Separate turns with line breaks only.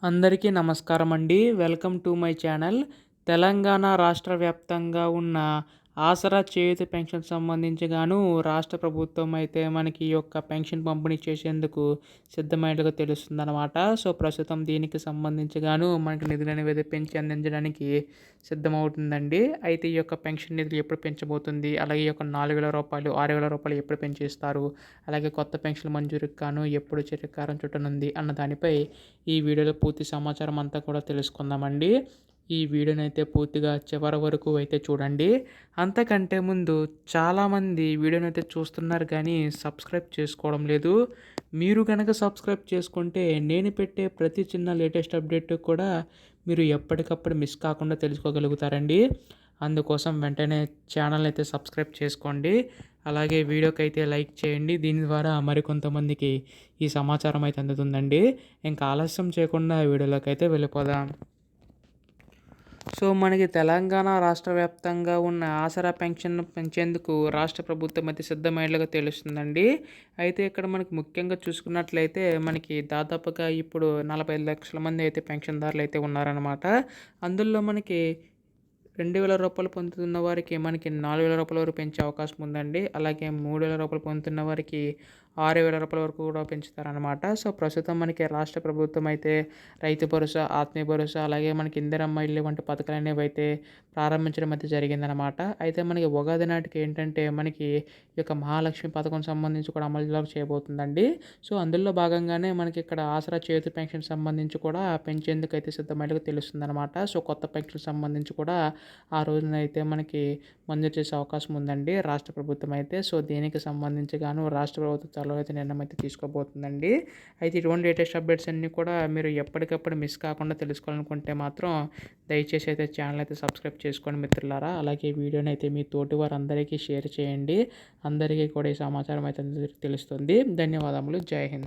అందరికీ నమస్కారం అండి. Welcome to my channel. Telangana రాష్ట్ర వ్యాప్తంగా ఉన్న ఆసరా చేయూత పెన్షన్ సంబంధించి రాష్ట్ర ప్రభుత్వం అయితే మనకి ఈ యొక్క పెన్షన్ పంపిణీ చేసేందుకు సిద్ధమైనట్టుగా తెలుస్తుందన్నమాట. సో, ప్రస్తుతం దీనికి సంబంధించి మనకి నిధులనేవి పెంచి అందించడానికి సిద్ధమవుతుందండి. అయితే ఈ యొక్క పెన్షన్ నిధులు ఎప్పుడు పెంచబోతుంది? అలాగే ఈ యొక్క రూ. 4,000, రూ. 6,000 ఎప్పుడు పెంచిస్తారు? అలాగే కొత్త పెన్షన్ మంజూరుకి ఎప్పుడు శ్రీకారం చుట్టనుంది అన్న దానిపై ఈ వీడియోలో పూర్తి సమాచారం అంతా కూడా తెలుసుకుందామండి. ఈ వీడియోనైతే పూర్తిగా చివరి వరకు అయితే చూడండి. అంతకంటే ముందు చాలామంది వీడియోనైతే చూస్తున్నారు కానీ సబ్స్క్రైబ్ చేసుకోవడం లేదు. మీరు కనుక సబ్స్క్రైబ్ చేసుకుంటే నేను పెట్టే ప్రతి చిన్న లేటెస్ట్ అప్డేట్ కూడా మీరు ఎప్పటికప్పుడు మిస్ కాకుండా తెలుసుకోగలుగుతారండి. అందుకోసం వెంటనే ఛానల్ అయితే సబ్స్క్రైబ్ చేసుకోండి. అలాగే వీడియోకి అయితే లైక్ చేయండి. దీని ద్వారా మరికొంతమందికి ఈ సమాచారం అయితే అందుతుందండి. ఇంకా ఆలస్యం చేయకుండా వీడియోలోకి అయితే వెళ్ళిపోదాం. సో, మనకి తెలంగాణ రాష్ట్ర వ్యాప్తంగా ఉన్న ఆసరా పెన్షన్‌ను పెంచేందుకు రాష్ట్ర ప్రభుత్వం అయితే సిద్ధమైనట్లుగా తెలుస్తుందండి. అయితే ఇక్కడ మనకి ముఖ్యంగా చూసుకున్నట్లయితే మనకి దాదాపుగా ఇప్పుడు 45 లక్షల మంది అయితే పెన్షన్‌దారులు అయితే ఉన్నారనమాట. అందులో మనకి రూ. 2,000 పొందుతున్న వారికి మనకి రూ. 4,000 వరకు పెంచే అవకాశం ఉందండి. అలాగే రూ. 3,000 పొందుతున్న వారికి రూ. 6,000 వరకు కూడా పెంచుతారనమాట. సో, ప్రస్తుతం మనకి రాష్ట్ర ప్రభుత్వం అయితే రైతు భరోసా, ఆత్మీయ భరోసా, అలాగే మనకి ఇందిరమ్మ ఇల్లు వంటి పథకాలు అనేవి అయితే ప్రారంభించడం అయితే జరిగిందనమాట. అయితే మనకి ఉగాది నాటికి ఏంటంటే మనకి ఈ యొక్క మహాలక్ష్మి పథకం సంబంధించి కూడా అమలులో చేయబోతుందండి. సో, అందులో భాగంగానే మనకి ఇక్కడ ఆసరా చేయూత పెన్షన్ సంబంధించి కూడా పెంచేందుకు అయితే సిద్ధమైనట్టుగా తెలుస్తుందనమాట. సో, కొత్త పెన్షన్ సంబంధించి కూడా ఆ రోజునైతే మనకి మంజూరు చేసే అవకాశం ఉందండి రాష్ట్ర ప్రభుత్వం అయితే. సో, దీనికి సంబంధించి రాష్ట్ర ప్రభుత్వం త్వరలో అయితే నిర్ణయం అయితే తీసుకోబోతుందండి. అయితే ఇటువంటి లేటెస్ట్ అప్డేట్స్ అన్నీ కూడా మీరు ఎప్పటికప్పుడు మిస్ కాకుండా తెలుసుకోవాలనుకుంటే మాత్రం దయచేసి అయితే ఛానల్ అయితే సబ్స్క్రైబ్ చేసుకోండి మిత్రులారా. అలాగే వీడియోని అయితే మీ తోటి వారందరికీ షేర్ చేయండి. అందరికీ కూడా ఈ సమాచారం అయితే తెలుస్తుంది. ధన్యవాదములు. జై హింద్.